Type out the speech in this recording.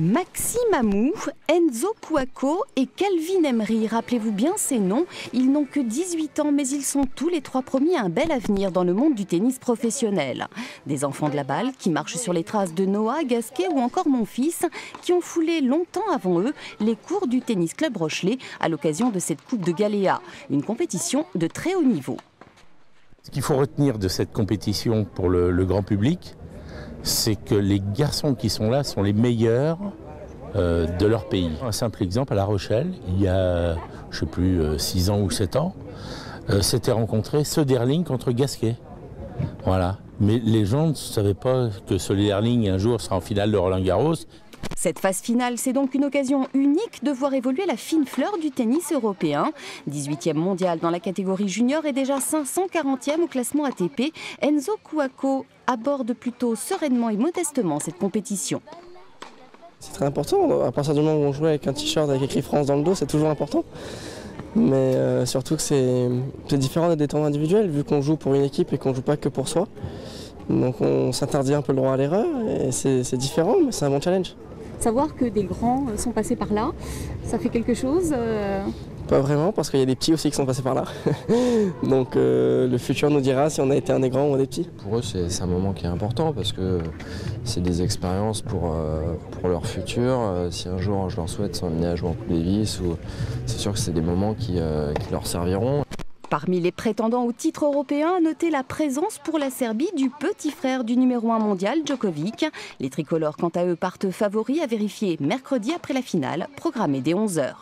Maxime Amou, Enzo Couaco et Calvin Emery, rappelez-vous bien ces noms. Ils n'ont que 18 ans, mais ils sont tous les trois promis un bel avenir dans le monde du tennis professionnel. Des enfants de la balle qui marchent sur les traces de Noah, Gasquet ou encore mon fils, qui ont foulé longtemps avant eux les cours du Tennis Club Rochelet à l'occasion de cette Coupe de Galéa, une compétition de très haut niveau. Ce qu'il faut retenir de cette compétition pour le grand public, c'est que les garçons qui sont là sont les meilleurs de leur pays. Un simple exemple, à La Rochelle, il y a, je ne sais plus, 6 ans ou 7 ans, s'étaient rencontrés Söderling contre Gasquet. Voilà. Mais les gens ne savaient pas que Söderling un jour sera en finale de Roland-Garros. Cette phase finale, c'est donc une occasion unique de voir évoluer la fine fleur du tennis européen. 18e mondial dans la catégorie junior et déjà 540e au classement ATP, Enzo Couaco aborde plutôt sereinement et modestement cette compétition. C'est très important, à partir du moment où on joue avec un t-shirt avec écrit France dans le dos, c'est toujours important. Mais surtout que c'est différent des tournois individuels, vu qu'on joue pour une équipe et qu'on ne joue pas que pour soi. Donc on s'interdit un peu le droit à l'erreur et c'est différent, mais c'est un bon challenge. Savoir que des grands sont passés par là, ça fait quelque chose Pas vraiment, parce qu'il y a des petits aussi qui sont passés par là. Donc le futur nous dira si on a été un des grands ou un des petits. Pour eux, c'est un moment qui est important parce que c'est des expériences pour leur futur. Si un jour je leur souhaite s'emmener à jouer en Coupe Davis, c'est sûr que c'est des moments qui leur serviront. Parmi les prétendants au titre européen, notez la présence pour la Serbie du petit frère du numéro 1 mondial, Djokovic. Les tricolores, quant à eux, partent favoris à vérifier mercredi après la finale, programmée dès 11 h.